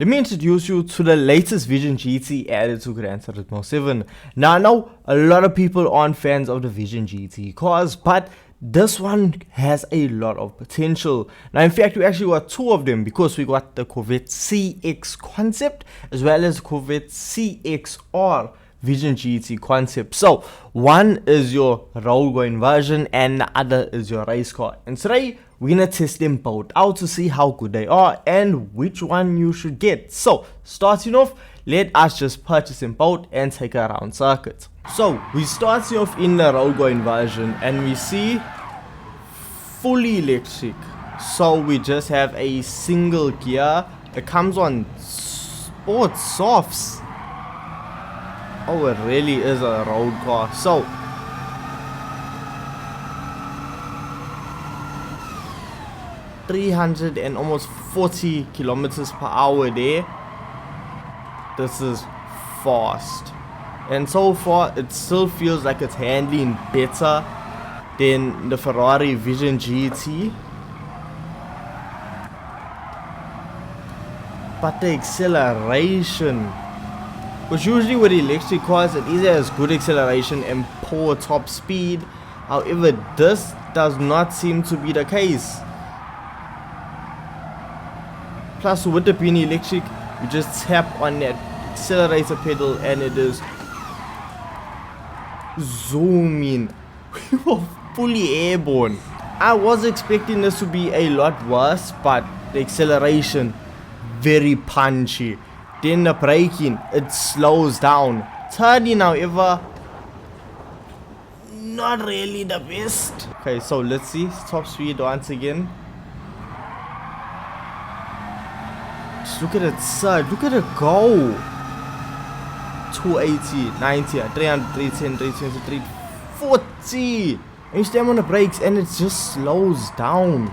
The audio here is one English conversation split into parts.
Let me introduce you to the latest Vision GT added to Gran Turismo 7. Now I know a lot of people aren't fans of the Vision GT cars, but this one has a lot of potential. Now in fact we actually got two of them, because we got the Corvette CX concept as well as Corvette CX.R Vision GT concept. So one is your road going version and the other is your race car, and today we're gonna test them both out to see how good they are and which one you should get. So starting off, let us just purchase them both and take a round circuit. So we starting off in the road going version and we see fully electric. So we just have a single gear. It comes on sport softs. Oh, it really is a road car. So 300 and almost 40 kilometers per hour there. This is fast, and so far it still feels like it's handling better than the Ferrari Vision GT, but the acceleration, which usually with electric cars it either has good acceleration and poor top speed, however this does not seem to be the case. Plus with it being electric, you just tap on that accelerator pedal and it is zooming. We were fully airborne. I was expecting this to be a lot worse, but the acceleration very punchy. Then the braking, it slows down. Turning, however, not really the best. Okay, so let's see top speed once again. Just look at it surge, look at it go. 280, 90, 300, 310, 320, 340. And you slam on the brakes and it just slows down.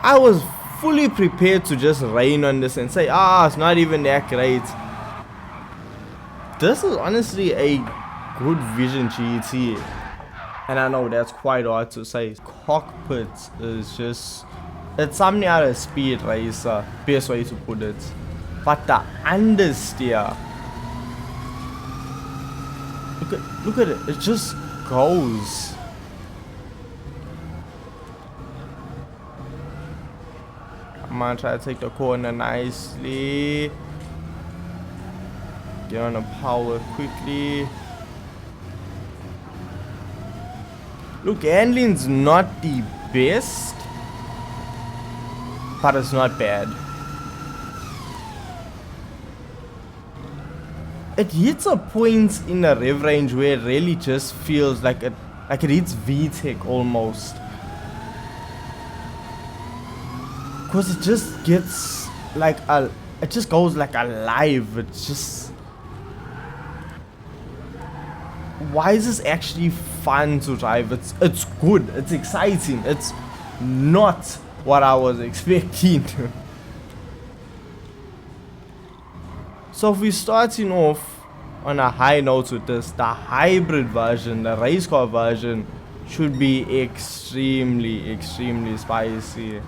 I was fully prepared to just rain on this and say, it's not even that great. This is honestly a good Vision GT. And I know that's quite hard to say. Cockpit is just, it's something out of Speed Racer, best way to put it. But the understeer, look at it, it just goes. I'm gonna try to take the corner nicely. Get on the power quickly. Look, handling's not the best, but it's not bad. It hits a point in the rev range where it really just feels like it hits VTEC almost. Because it just gets like it just goes like alive. It's just, why is this actually fun to drive? It's good, it's exciting, it's not what I was expecting. So if we're starting off on a high note with this, the hybrid version, the race car version, should be extremely spicy.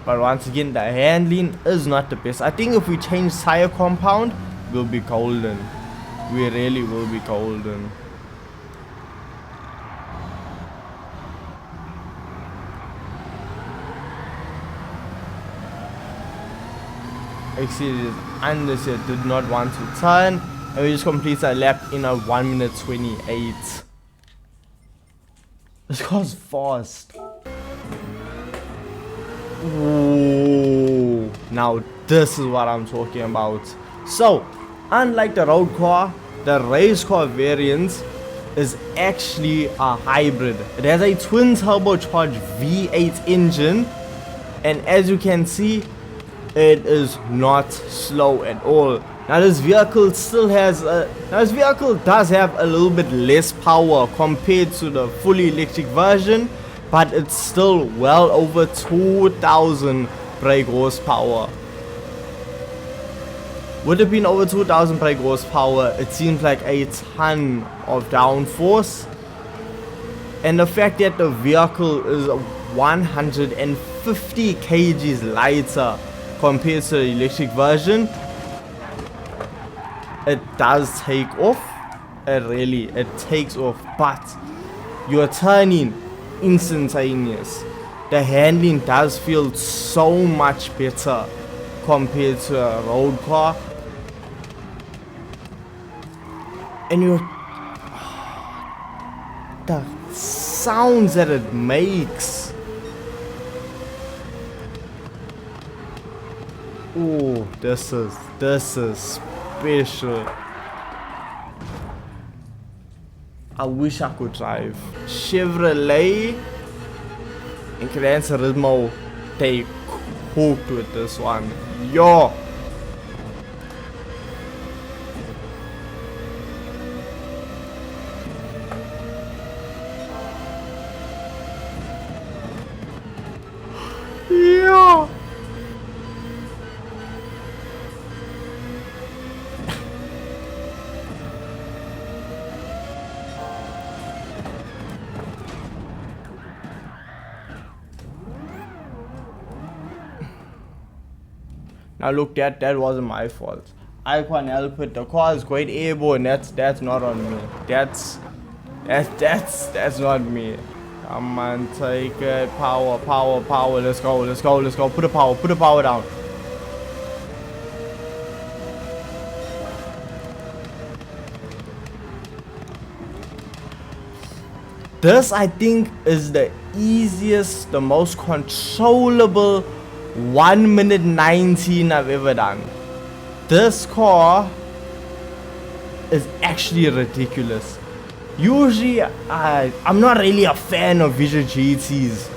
But once again, the handling is not the best. I think if we change tire compound, we'll be golden. We really will be golden. Actually, this understeer did not want to turn, and we just complete a lap in a 1 minute 28. This car's fast. Ooh, now this is what I'm talking about. So, unlike the road car, the race car variant is actually a hybrid. It has a twin turbocharged V8 engine, and as you can see, it is not slow at all. Now this vehicle does have a little bit less power compared to the fully electric version, but it's still well over 2000 brake horsepower. Would it been over 2000 brake horsepower, it seems like a ton of downforce. And the fact that the vehicle is 150 kgs lighter compared to the electric version, it does take off. It takes off, but you're turning instantaneous. The handling does feel so much better compared to a road car, and the sounds that it makes. Oh, this is special. I wish I could drive. Chevrolet and Gran Turismo, they cooked with this one. Yo! Yo! Now look, that wasn't my fault. I can't help it. The car is quite airborne. That's not on me. That's not me. Come on, take it. Power. Let's go. Put the power down. This, I think, is the easiest, the most controllable 1 minute 19 I've ever done. This car is actually ridiculous. Usually I'm not really a fan of Vision GTs,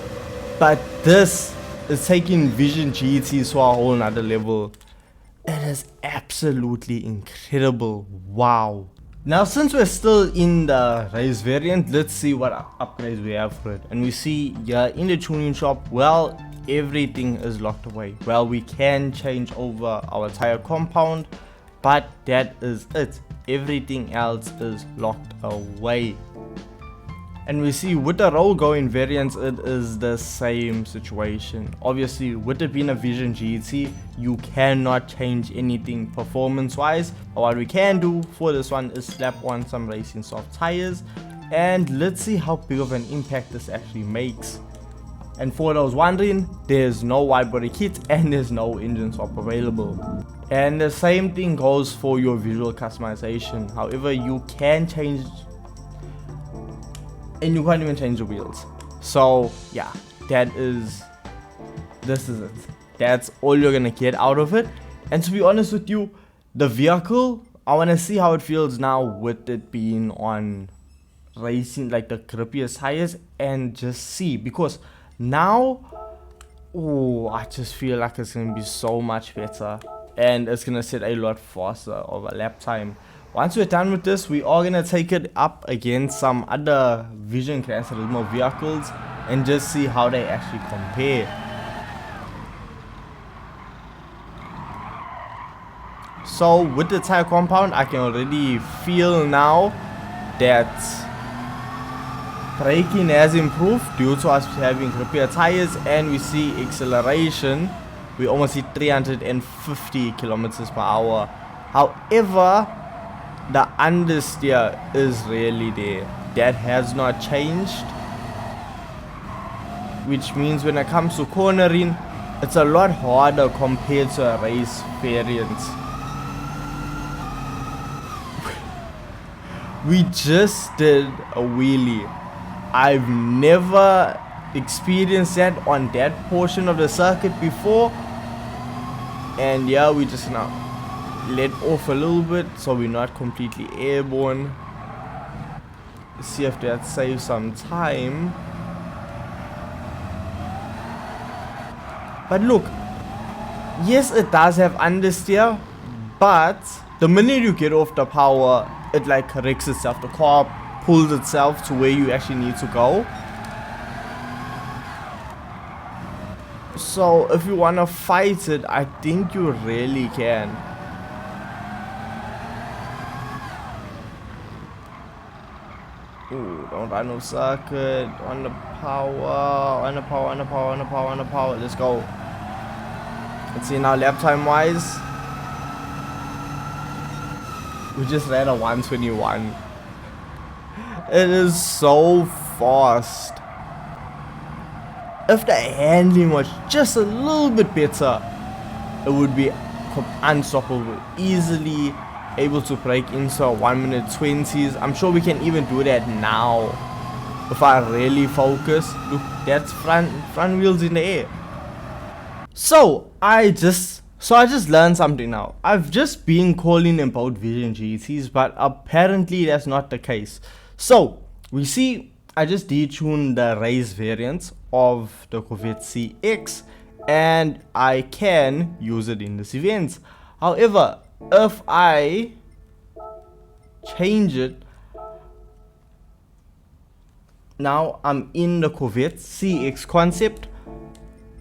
but this is taking Vision GTs to a whole nother level. It is absolutely incredible. Wow. Now, since we're still in the race variant, let's see what upgrades we have for it. And we see here in the tuning shop, well, everything is locked away. Well, we can change over our tire compound, but that is it. Everything else is locked away. And we see with the roll going variants, it is the same situation. Obviously, with it being a Vision GT, you cannot change anything performance wise. But what we can do for this one is slap on some racing soft tires, and let's see how big of an impact this actually makes. And for those wondering, there's no wide body kit and there's no engine swap available. And the same thing goes for your visual customization. However, you can change, and you can't even change the wheels. So yeah, this is it. That's all you're gonna get out of it. And to be honest with you, the vehicle, I want to see how it feels now with it being on racing, like the grippiest tires, and just see, because now, oh, I just feel like it's gonna be so much better, and it's gonna set a lot faster of a lap time. Once we're done with this, we are gonna take it up against some other Vision Gran Turismo vehicles and just see how they actually compare. So with the tire compound, I can already feel now that braking has improved due to us having grippier tires, and we see acceleration. We almost hit 350 kilometers per hour. However, the understeer is really there. That has not changed, which means when it comes to cornering, it's a lot harder compared to a race variant. We just did a wheelie. I've never experienced that on that portion of the circuit before, and yeah, we just now let off a little bit so we're not completely airborne. Let's see if that saves some time. But look, yes, it does have understeer, but the minute you get off the power, it like corrects itself. The car pulls itself to where you actually need to go. So if you want to fight it, I think you really can. Ooh, don't run no circuit. On the power. Let's go. Let's see now, lap time wise, we just ran a 121. It is so fast. If the handling was just a little bit better, it would be unstoppable. Easily able to break into a 1 minute 20s. I'm sure we can even do that now if I really focus. Look, that's front wheels in the air. So I just learned something now. I've just been calling them both Vision GTs, but apparently that's not the case. So we see I just detuned the race variant of the Corvette CX, and I can use it in this event. However, if I change it, now I'm in the Corvette CX concept,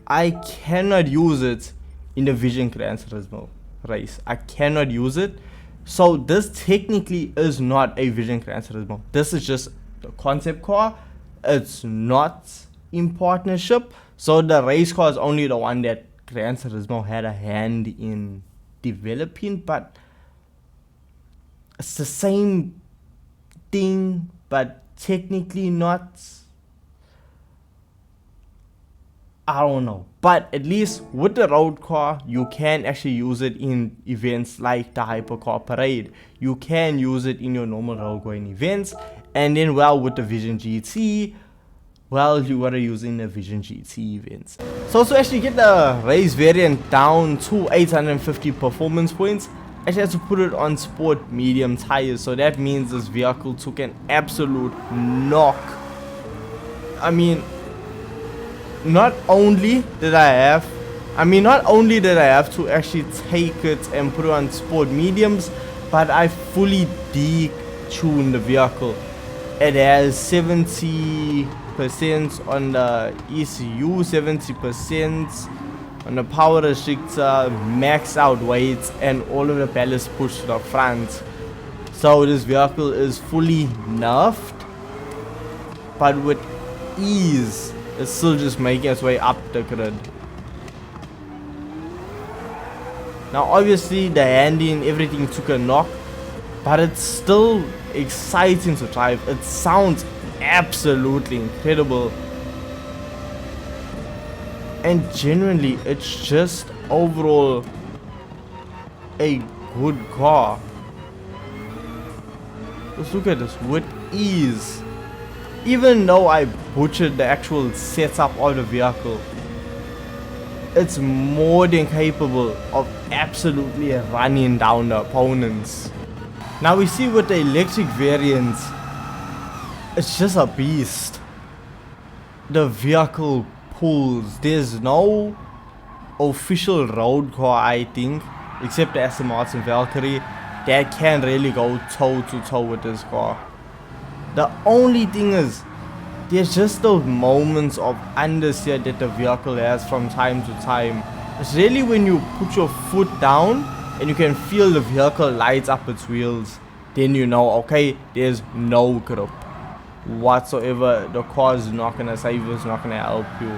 I cannot use it in the Vision Gran Turismo race. I cannot use it. So this technically is not a Vision Gran Turismo. This is just the concept car. It's not in partnership. So the race car is only the one that Gran Turismo had a hand in developing, but it's the same thing, but technically not. I don't know, but at least with the road car, you can actually use it in events like the Hypercar Parade. You can use it in your normal road going events, and then well, with the Vision GT, well, you gotta use it in the Vision GT events. So to actually get the race variant down to 850 performance points, I actually have to put it on sport medium tires. So that means this vehicle took an absolute knock. I mean, not only did I have to actually take it and put it on sport mediums, but I fully detuned the vehicle. It has 70% on the ECU, 70% on the power restrictor, max out weights, and all of the ballast pushed to the front. So this vehicle is fully nerfed, but with ease it's still just making its way up the grid. Now obviously the handling, everything took a knock, but it's still exciting to drive. It sounds absolutely incredible, and genuinely it's just overall a good car. Let's look at this with ease. Even though I butchered the actual setup of the vehicle, it's more than capable of absolutely running down the opponents. Now we see with the electric variant, it's just a beast. The vehicle pulls. There's no official road car, I think, except the Aston Martin Valkyrie, that can really go toe to toe with this car. The only thing is, there's just those moments of understeer that the vehicle has from time to time. It's really when you put your foot down and you can feel the vehicle lights up its wheels, then you know, okay, there's no grip whatsoever. The car is not gonna save you, it's not gonna help you.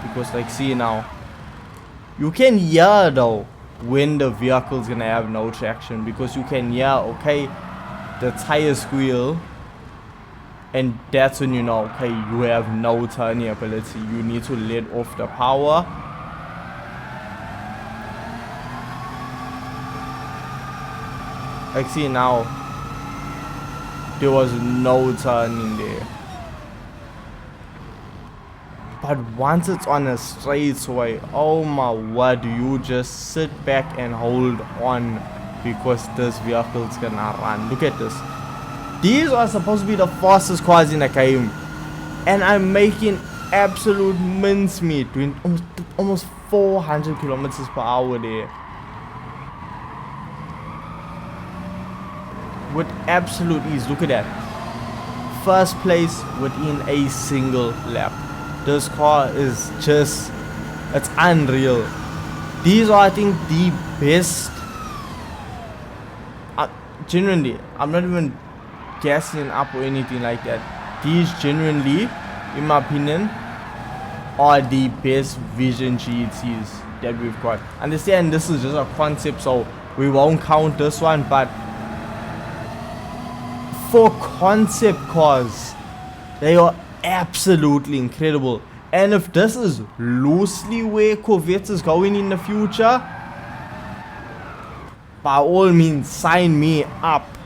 Because like, see now, you can hear though when the vehicle's gonna have no traction, because you can hear, okay, the tire squeal, and that's when you know, okay, you have no turning ability. You need to let off the power. Like, see now, there was no turning there. But once it's on a straightaway, oh my word, you just sit back and hold on, because this vehicle's gonna run. Look at this. These are supposed to be the fastest cars in the game, and I'm making absolute mincemeat, doing almost 400 kilometers per hour there, with absolute ease. Look at that, first place within a single lap. This car is just, it's unreal. These are, I think, the best. Genuinely, I'm not even gassing up or anything like that. These genuinely, in my opinion, are the best Vision GTs. that we've got. Understand this is just a concept, so we won't count this one, but for concept cars, they are absolutely incredible. And if this is loosely where Corvette is going in the future, by all means sign me up.